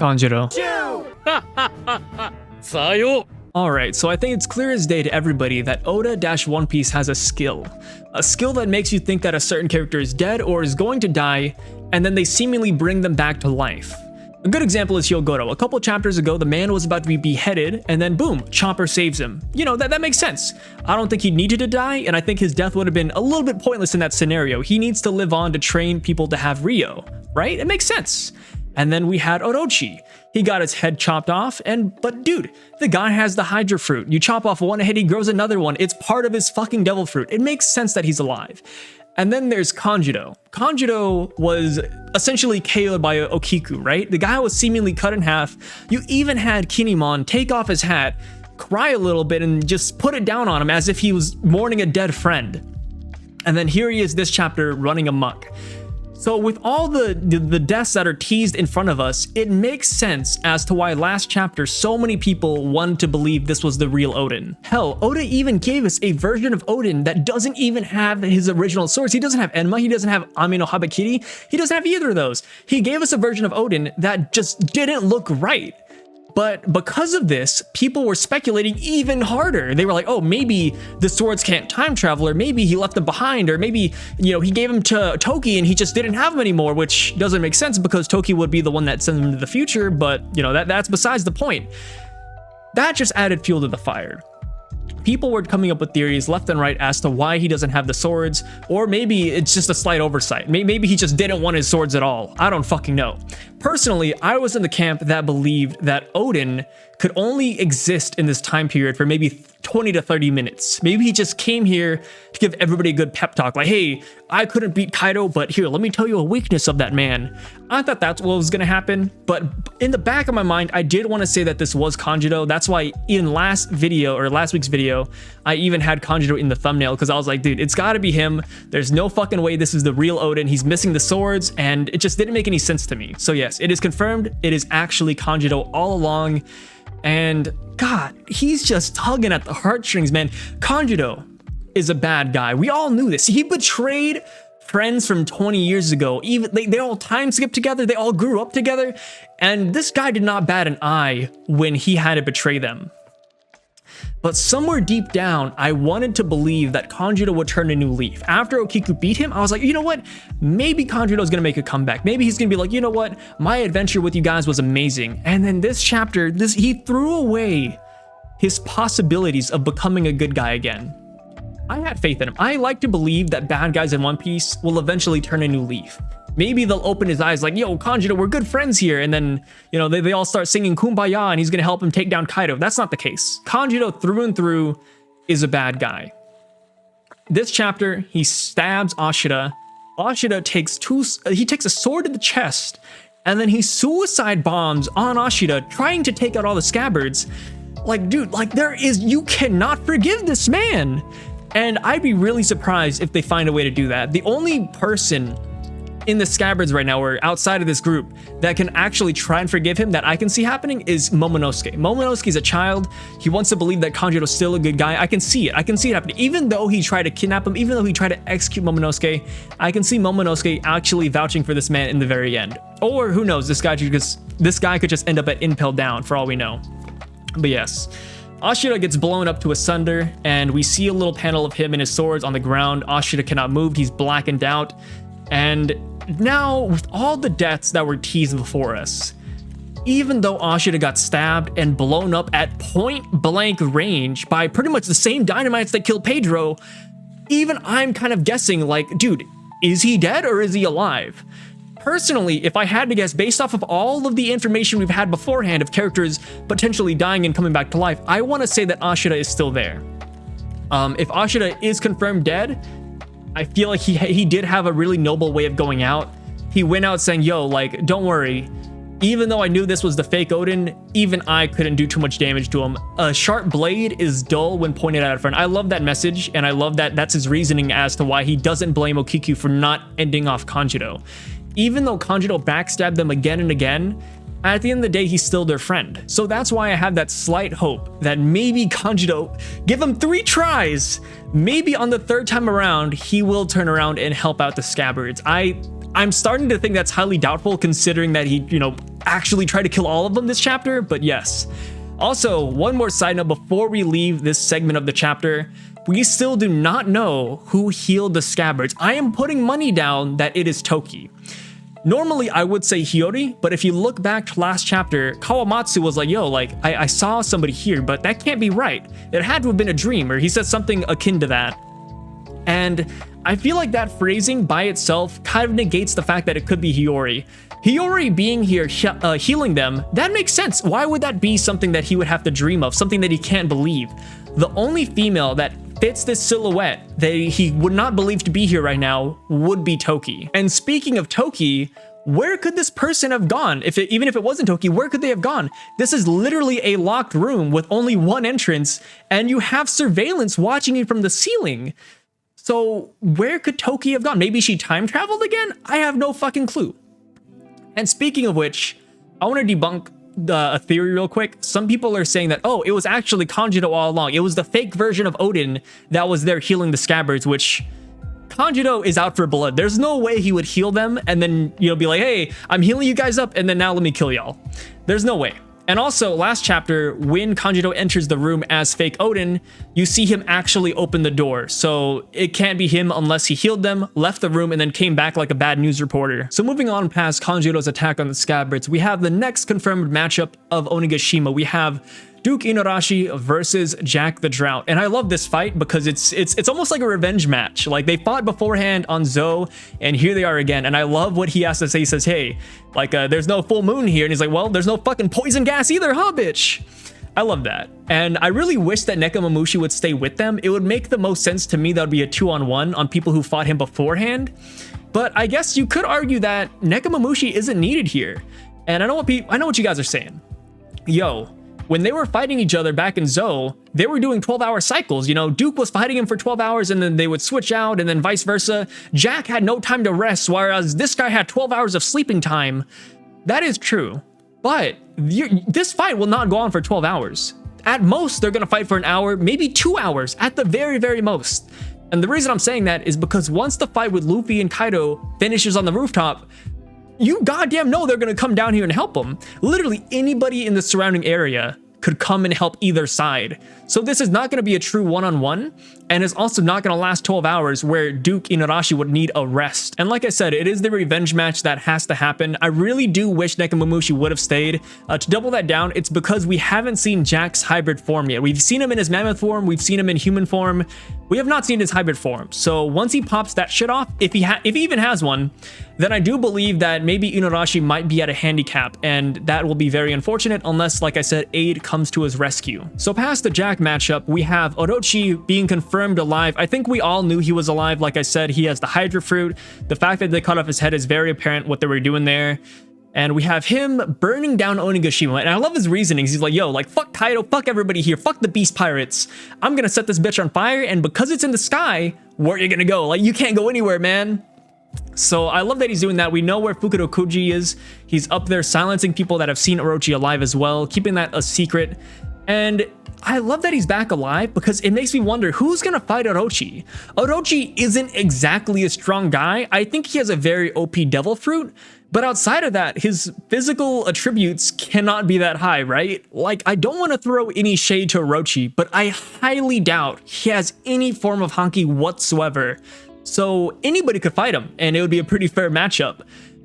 Kanjuro. Sayo. Alright, so I think it's clear as day to everybody that Oda-One Piece has a skill. A skill that makes you think that a certain character is dead or is going to die, and then they seemingly bring them back to life. A good example is Hyogoro. A couple chapters ago, the man was about to be beheaded, and then boom, Chopper saves him. You know, that makes sense. I don't think he needed to die, and I think his death would have been a little bit pointless in that scenario. He needs to live on to train people to have Rio, right? It makes sense. And then we had Orochi. He got his head chopped off, but dude, the guy has the Hydra fruit. You chop off one head, he grows another one. It's part of his fucking devil fruit. It makes sense that he's alive. And then there's Kanjuro. Kanjuro was essentially KO'd by Okiku, right? The guy was seemingly cut in half. You even had Kinemon take off his hat, cry a little bit, and just put it down on him as if he was mourning a dead friend. And then here he is this chapter running amok. So with all the deaths that are teased in front of us, it makes sense as to why last chapter so many people wanted to believe this was the real Oden. Hell, Oda even gave us a version of Oden that doesn't even have his original source. He doesn't have Enma, he doesn't have Ame no Habakiri, he doesn't have either of those. He gave us a version of Oden that just didn't look right. But because of this, people were speculating even harder. They were like, oh, maybe the swords can't time travel, or maybe he left them behind, or maybe, you know, he gave them to Toki and he just didn't have them anymore, which doesn't make sense because Toki would be the one that sends them to the future, but, you know, that's besides the point. That just added fuel to the fire. People were coming up with theories left and right as to why he doesn't have the swords, or maybe it's just a slight oversight. Maybe he just didn't want his swords at all. I don't fucking know. Personally, I was in the camp that believed that Oden could only exist in this time period for maybe 20 to 30 minutes. Maybe he just came here to give everybody a good pep talk, like, hey, I couldn't beat Kaido, but here, let me tell you a weakness of that man. I thought that's what was gonna happen, but in the back of my mind, I did want to say that this was Kanjuro. That's why in last week's video, I even had Kanjuro in the thumbnail, because I was like, dude, it's gotta be him. There's no fucking way this is the real Oden. He's missing the swords, and it just didn't make any sense to me. So yes, it is confirmed. It is actually Kanjuro all along. And God, he's just tugging at the heartstrings, man. Kanjuro is a bad guy. We all knew this. He betrayed friends from 20 years ago. Even they all time skipped together. They all grew up together. And this guy did not bat an eye when he had to betray them. But somewhere deep down, I wanted to believe that Kanjuro would turn a new leaf. After Okiku beat him, I was like, you know what? Maybe Kanjuro's gonna make a comeback. Maybe he's gonna be like, you know what? My adventure with you guys was amazing. And then this chapter, he threw away his possibilities of becoming a good guy again. I had faith in him. I like to believe that bad guys in One Piece will eventually turn a new leaf. Maybe they'll open his eyes like, yo, Kanjuro, we're good friends here. And then, you know, they all start singing Kumbaya and he's going to help him take down Kaido. That's not the case. Kanjuro through and through is a bad guy. This chapter, he stabs Ashura. Ashura takes a sword to the chest and then he suicide bombs on Ashura, trying to take out all the scabbards. Like, dude, like you cannot forgive this man. And I'd be really surprised if they find a way to do that. The only person in the scabbards right now, or outside of this group, that can actually try and forgive him that I can see happening is Momonosuke. Momonosuke's a child. He wants to believe that Kanjuro's still a good guy. I can see it. I can see it happening. Even though he tried to kidnap him, even though he tried to execute Momonosuke, I can see Momonosuke actually vouching for this man in the very end. Or who knows, this guy could just end up at Impel Down for all we know. But yes, Ashura gets blown up to asunder, and we see a little panel of him and his swords on the ground. Ashura cannot move. He's blackened out. And now, with all the deaths that were teased before us, even though Ashura got stabbed and blown up at point blank range by pretty much the same dynamites that killed Pedro, even I'm kind of guessing like, dude, is he dead or is he alive? Personally, if I had to guess based off of all of the information we've had beforehand of characters potentially dying and coming back to life, I want to say that Ashura is still there. If Ashura is confirmed dead, I feel like he did have a really noble way of going out. He went out saying, yo, like, don't worry. Even though I knew this was the fake Oden, even I couldn't do too much damage to him. A sharp blade is dull when pointed at a friend. I love that message, and I love that that's his reasoning as to why he doesn't blame Okiku for not ending off Kanjuro. Even though Kanjuro backstabbed them again and again, at the end of the day, he's still their friend. So that's why I have that slight hope that maybe Kanjuro, give him 3 tries, maybe on the 3rd time around, he will turn around and help out the scabbards. I'm starting to think that's highly doubtful, considering that he, you know, actually try to kill all of them this chapter, but yes. Also, one more side note before we leave this segment of the chapter, we still do not know who healed the scabbards. I am putting money down that it is Toki. Normally, I would say Hiyori, but if you look back to last chapter, Kawamatsu was like, yo, like, I saw somebody here, but that can't be right. It had to have been a dream, or he said something akin to that. And I feel like that phrasing by itself kind of negates the fact that it could be Hiyori. Hiyori being here healing them, that makes sense. Why would that be something that he would have to dream of, something that he can't believe? The only female that fits this silhouette that he would not believe to be here right now would be Toki. And speaking of Toki, where could this person have gone? Even if it wasn't Toki, where could they have gone? This is literally a locked room with only one entrance, and you have surveillance watching you from the ceiling. So where could Toki have gone? Maybe she time traveled again? I have no fucking clue. And speaking of which, I want to debunk a theory real quick. Some people are saying that, oh, it was actually Kanjuro all along. It was the fake version of Oden that was there healing the scabbards, which Kanjuro is out for blood. There's no way he would heal them and then, you know, be like, hey, I'm healing you guys up and then now let me kill y'all. There's no way. And also, last chapter, when Kanjuro enters the room as fake Oden, you see him actually open the door. So it can't be him unless he healed them, left the room, and then came back like a bad news reporter. So moving on past Kanjuro's attack on the scabbards, we have the next confirmed matchup of Onigashima. We have Duke Inurashi versus Jack the Drought. And I love this fight because it's almost like a revenge match. Like, they fought beforehand on Zou, and here they are again. And I love what he has to say. He says, hey, like, there's no full moon here. And he's like, well, there's no fucking poison gas either, huh, bitch? I love that. And I really wish that Nekomamushi would stay with them. It would make the most sense to me. That would be a 2-on-1 on people who fought him beforehand. But I guess you could argue that Nekomamushi isn't needed here. And I know what you guys are saying. Yo, when they were fighting each other back in Zou, they were doing 12-hour cycles. You know, Duke was fighting him for 12 hours and then they would switch out, and then vice versa. Jack had no time to rest, whereas this guy had 12 hours of sleeping time. That is true. But this fight will not go on for 12 hours. At most, they're going to fight for an hour, maybe 2 hours at the very, very most. And the reason I'm saying that is because once the fight with Luffy and Kaido finishes on the rooftop, you goddamn know they're going to come down here and help them. Literally anybody in the surrounding area could come and help either side. So this is not going to be a true one-on-one, and it's also not going to last 12 hours where Duke Inurashi would need a rest. And like I said, it is the revenge match that has to happen. I really do wish Nekomamushi would have stayed. To double that down, it's because we haven't seen Jack's hybrid form yet. We've seen him in his mammoth form, we've seen him in human form. We have not seen his hybrid form. So once he pops that shit off, if he even has one, then I do believe that maybe Inurashi might be at a handicap, and that will be very unfortunate unless, like I said, aid comes to his rescue. So past the Jack matchup, we have Orochi being confirmed alive. I think we all knew he was alive. Like I said, he has the Hydra fruit. The fact that they cut off his head is very apparent what they were doing there. And we have him burning down Onigashima. And I love his reasonings. He's like, yo, like, fuck Kaido, fuck everybody here, fuck the beast pirates. I'm gonna set this bitch on fire, and because it's in the sky, where are you gonna go? Like, you can't go anywhere, man. So I love that he's doing that. We know where Fukurokuji is. He's up there silencing people that have seen Orochi alive as well, keeping that a secret. And I love that he's back alive because it makes me wonder who's gonna fight Orochi. Orochi isn't exactly a strong guy. I think he has a very OP devil fruit, but outside of that, his physical attributes cannot be that high, right? Like, I don't want to throw any shade to Orochi, but I highly doubt he has any form of haki whatsoever. So anybody could fight him, and it would be a pretty fair matchup.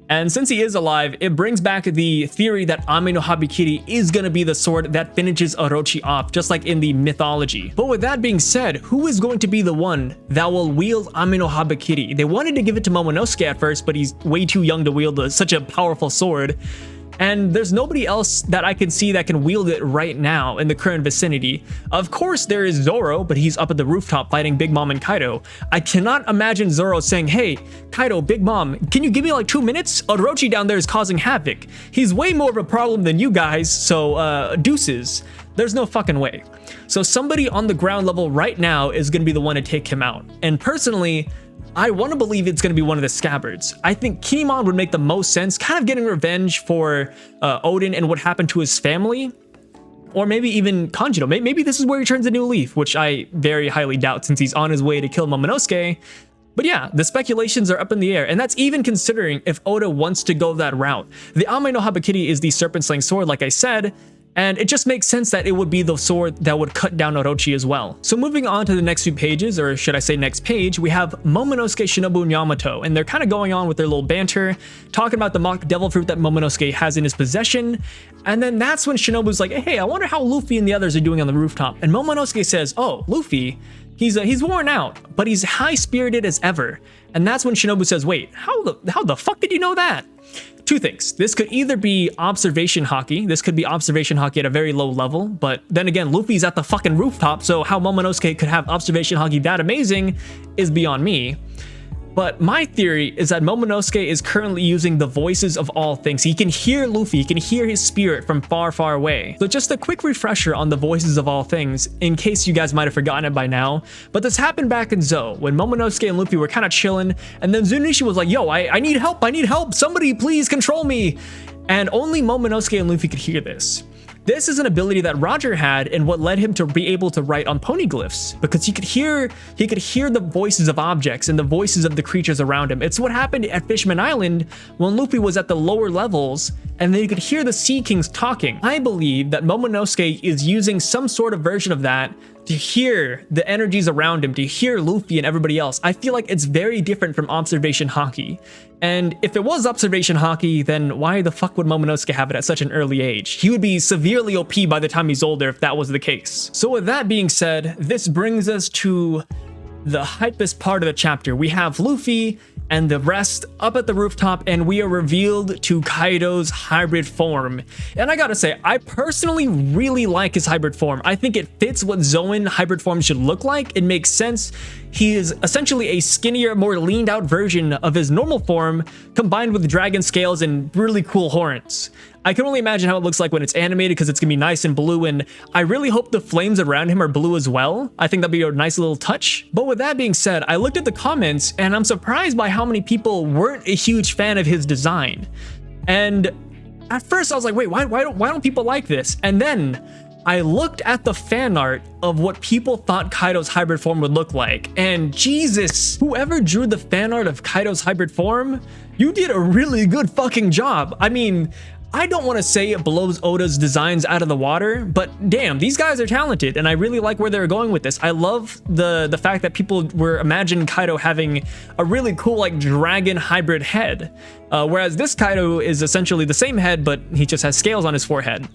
And since he is alive, it brings back the theory that Ame no Habakiri is going to be the sword that finishes Orochi off, just like in the mythology. But with that being said, who is going to be the one that will wield Ame no Habakiri? They wanted to give it to Momonosuke at first, but he's way too young to wield such a powerful sword. And there's nobody else that I can see that can wield it right now in the current vicinity. Of course, there is Zoro, but he's up at the rooftop fighting Big Mom and Kaido. I cannot imagine Zoro saying, hey, Kaido, Big Mom, can you give me like 2 minutes? Orochi down there is causing havoc. He's way more of a problem than you guys, so deuces. There's no fucking way. So somebody on the ground level right now is going to be the one to take him out. And personally, I want to believe it's going to be one of the scabbards. I think Kinemon would make the most sense, kind of getting revenge for Oden and what happened to his family. Or maybe even Kanjuro. Maybe this is where he turns a new leaf, which I very highly doubt since he's on his way to kill Momonosuke. But yeah, the speculations are up in the air, and that's even considering if Oda wants to go that route. The Ame no Habakiri is the serpent slaying sword, like I said, and it just makes sense that it would be the sword that would cut down Orochi as well. So moving on to the next few pages, or should I say next page, we have Momonosuke, Shinobu, and Yamato, and they're kind of going on with their little banter, talking about the mock devil fruit that Momonosuke has in his possession, and then that's when Shinobu's like, hey, I wonder how Luffy and the others are doing on the rooftop, and Momonosuke says, oh, Luffy, he's worn out, but he's high-spirited as ever, and that's when Shinobu says, wait, how the fuck did you know that? Two things. This could either be observation haki. This could be observation haki at a very low level, but then again, Luffy's at the fucking rooftop, so how Momonosuke could have observation haki that amazing is beyond me. But my theory is that Momonosuke is currently using the voices of all things. He can hear Luffy, he can hear his spirit from far, far away. So just a quick refresher on the voices of all things, in case you guys might have forgotten it by now. But this happened back in Zou, when Momonosuke and Luffy were kind of chilling, and then Tsuneishi was like, yo, I need help, somebody please control me. And only Momonosuke and Luffy could hear this. This is an ability that Roger had and what led him to be able to write on poneglyphs, because he could hear the voices of objects and the voices of the creatures around him. It's what happened at Fishman Island when Luffy was at the lower levels and then you could hear the Sea Kings talking. I believe that Momonosuke is using some sort of version of that to hear the energies around him, to hear Luffy and everybody else. I feel like it's very different from observation haki. And if it was observation haki, then why the fuck would Momonosuke have it at such an early age? He would be severely OP by the time he's older if that was the case. So with that being said, this brings us to the hypest part of the chapter. We have Luffy and the rest up at the rooftop, and we are revealed to Kaido's hybrid form. And I gotta say, I personally really like his hybrid form. I think it fits what Zoan hybrid form should look like. It makes sense. He is essentially a skinnier, more leaned out version of his normal form, combined with dragon scales and really cool horns. I can only imagine how it looks like when it's animated, because it's gonna be nice and blue, and I really hope the flames around him are blue as well. I think that'd be a nice little touch. But with that being said, I looked at the comments and I'm surprised by how many people weren't a huge fan of his design. And at first I was like, wait, why don't people like this? And then I looked at the fan art of what people thought Kaido's hybrid form would look like, and Jesus, whoever drew the fan art of Kaido's hybrid form, you did a really good fucking job. I mean, I don't want to say it blows Oda's designs out of the water, but damn, these guys are talented, and I really like where they're going with this. I love the fact that people were imagining Kaido having a really cool like dragon hybrid head, whereas this Kaido is essentially the same head, but he just has scales on his forehead.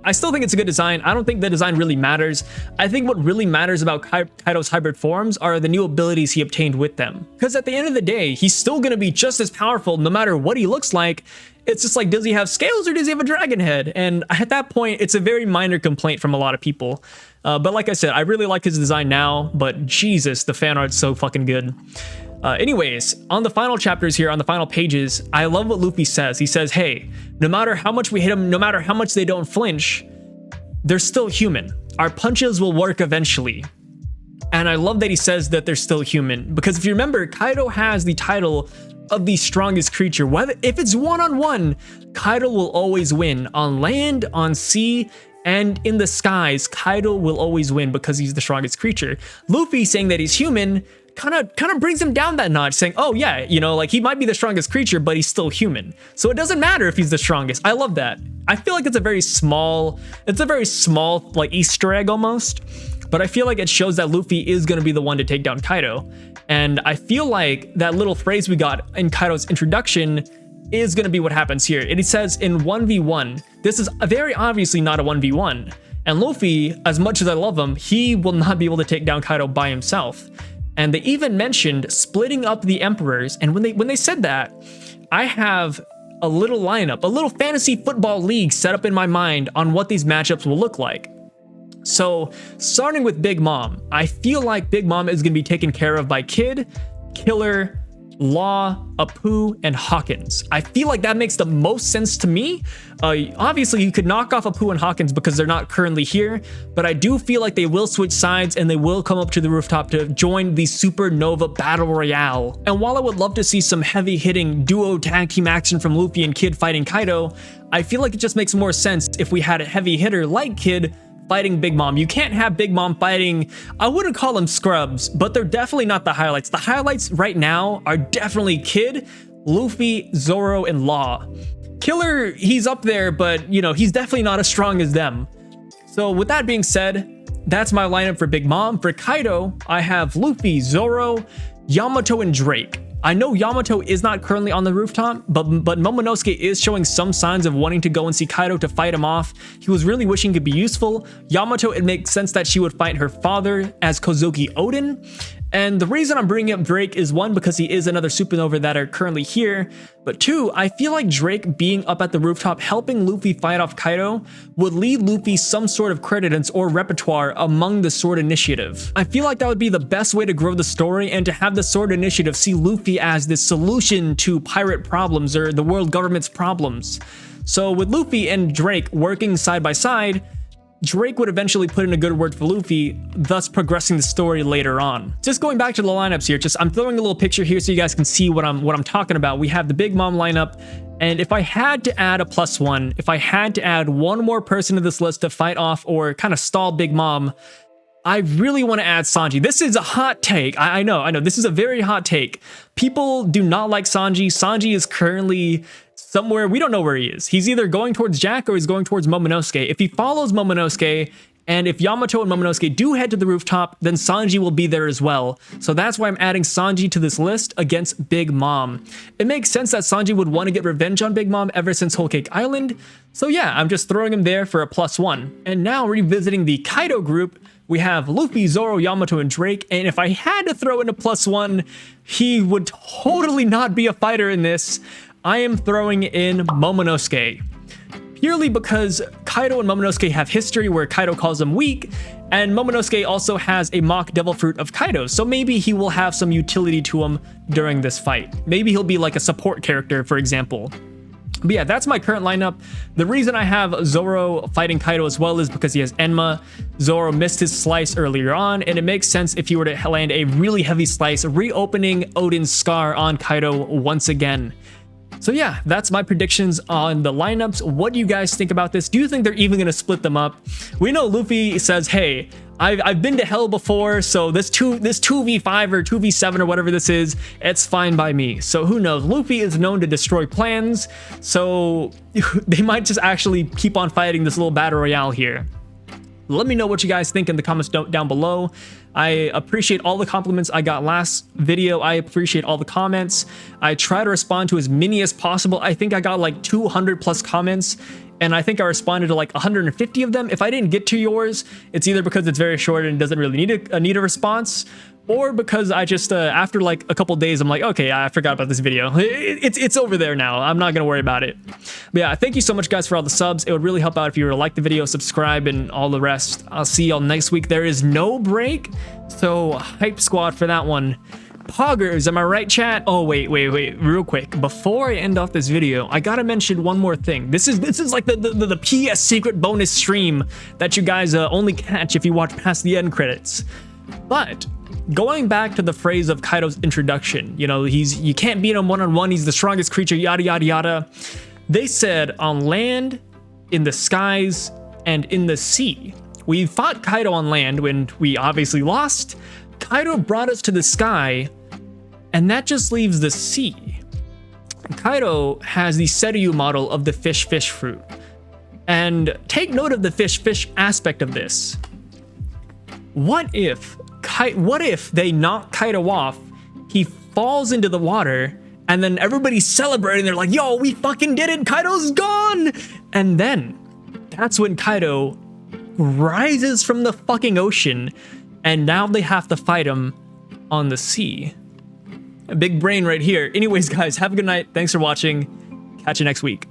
I still think it's a good design. I don't think the design really matters. I think what really matters about Kaido's hybrid forms are the new abilities he obtained with them. Because at the end of the day, he's still going to be just as powerful no matter what he looks like. It's just like, does he have scales or does he have a dragon head? And at that point, it's a very minor complaint from a lot of people. But like I said, I really like his design now, but Jesus, the fan art's so fucking good. Anyways, on the final chapters here, on the final pages, I love what Luffy says. He says, hey, no matter how much we hit them, no matter how much they don't flinch, they're still human. Our punches will work eventually. And I love that he says that they're still human, because if you remember, Kaido has the title of the strongest creature. Whether if it's one-on-one, Kaido will always win. On land, on sea, and in the skies, Kaido will always win because he's the strongest creature. Luffy saying that he's human kind of brings him down that notch, saying, oh yeah, you know, like he might be the strongest creature, but he's still human. So it doesn't matter if he's the strongest. I love that. I feel like it's a very small like Easter egg almost, but I feel like it shows that Luffy is going to be the one to take down Kaido. And I feel like that little phrase we got in Kaido's introduction is going to be what happens here. It says in 1v1, this is very obviously not a 1v1. And Luffy, as much as I love him, he will not be able to take down Kaido by himself. And they even mentioned splitting up the emperors. And when they said that, I have a little lineup, a little fantasy football league set up in my mind on what these matchups will look like. So starting with Big Mom, I feel like Big Mom is going to be taken care of by Kid, Killer, Law, Apu, and Hawkins. I feel like that makes the most sense to me. Obviously, you could knock off Apu and Hawkins because they're not currently here, but I do feel like they will switch sides and they will come up to the rooftop to join the Supernova Battle Royale. And while I would love to see some heavy-hitting duo tag team action from Luffy and Kid fighting Kaido, I feel like it just makes more sense if we had a heavy hitter like Kid fighting Big Mom. You can't have Big Mom fighting, I wouldn't call them scrubs, but they're definitely not the highlights. The highlights right now are definitely Kid, Luffy, Zoro, and Law. Killer, he's up there, but you know, he's definitely not as strong as them. So with that being said, that's my lineup for Big Mom. For Kaido, I have Luffy, Zoro, Yamato, and Drake. I know Yamato is not currently on the rooftop, but Momonosuke is showing some signs of wanting to go and see Kaido to fight him off. He was really wishing to be useful. Yamato, it makes sense that she would fight her father as Kozuki Oden. And the reason I'm bringing up Drake is one, because he is another supernova that are currently here, but two, I feel like Drake being up at the rooftop helping Luffy fight off Kaido would lead Luffy some sort of credence or repertoire among the Sword Initiative. I feel like that would be the best way to grow the story and to have the Sword Initiative see Luffy as the solution to pirate problems or the world government's problems. So with Luffy and Drake working side by side, Drake would eventually put in a good word for Luffy, thus progressing the story later on. Just going back to the lineups here, I'm throwing a little picture here so you guys can see what I'm talking about. We have the Big Mom lineup, and if I had to add a +1, if I had to add one more person to this list to fight off or kind of stall Big Mom, I really want to add Sanji. This is a hot take. I know, this is a very hot take. People do not like Sanji. Sanji is currently somewhere, we don't know where he is. He's either going towards Jack or he's going towards Momonosuke. If he follows Momonosuke, and if Yamato and Momonosuke do head to the rooftop, then Sanji will be there as well. So that's why I'm adding Sanji to this list against Big Mom. It makes sense that Sanji would want to get revenge on Big Mom ever since Whole Cake Island. So yeah, I'm just throwing him there for a +1. And now revisiting the Kaido group, we have Luffy, Zoro, Yamato, and Drake. And if I had to throw in a +1, he would totally not be a fighter in this. I am throwing in Momonosuke, purely because Kaido and Momonosuke have history where Kaido calls him weak, and Momonosuke also has a mock devil fruit of Kaido, so maybe he will have some utility to him during this fight. Maybe he'll be like a support character, for example. But yeah, that's my current lineup. The reason I have Zoro fighting Kaido as well is because he has Enma. Zoro missed his slice earlier on, and it makes sense if he were to land a really heavy slice, reopening Oden's scar on Kaido once again. So yeah, that's my predictions on the lineups. What do you guys think about this? Do you think they're even going to split them up? We know Luffy says, hey, I've been to hell before, so this 2v5 or 2v7 or whatever this is, it's fine by me. So who knows? Luffy is known to destroy plans, so they might just actually keep on fighting this little battle royale here. Let me know what you guys think in the comments down below. I appreciate all the compliments I got last video. I appreciate all the comments. I try to respond to as many as possible. I think I got like 200 plus comments, and I think I responded to like 150 of them. If I didn't get to yours, it's either because it's very short and doesn't really need a response, or because I just after like a couple days I'm like, okay, I forgot about this video. It's over there now. I'm not gonna worry about it. But yeah, thank you so much guys for all the subs. It would really help out if you were to like the video, subscribe, and all the rest. I'll see y'all next week. There is no break, so hype squad for that one. Poggers, am I right, chat? Oh wait, real quick. Before I end off this video, I gotta mention one more thing. This is like the PS secret bonus stream that you guys only catch if you watch past the end credits. But going back to the phrase of Kaido's introduction, you know, you can't beat him one-on-one, he's the strongest creature, yada yada yada. They said on land, in the skies, and in the sea. We fought Kaido on land when we obviously lost. Kaido brought us to the sky, and that just leaves the sea. Kaido has the Seiryu model of the fish fruit. And take note of the fish aspect of this. What if they knock Kaido off, he falls into the water, and then everybody's celebrating, they're like, yo, we fucking did it, Kaido's gone! And then, that's when Kaido rises from the fucking ocean, and now they have to fight him on the sea. A big brain right here. Anyways, guys, have a good night. Thanks for watching. Catch you next week.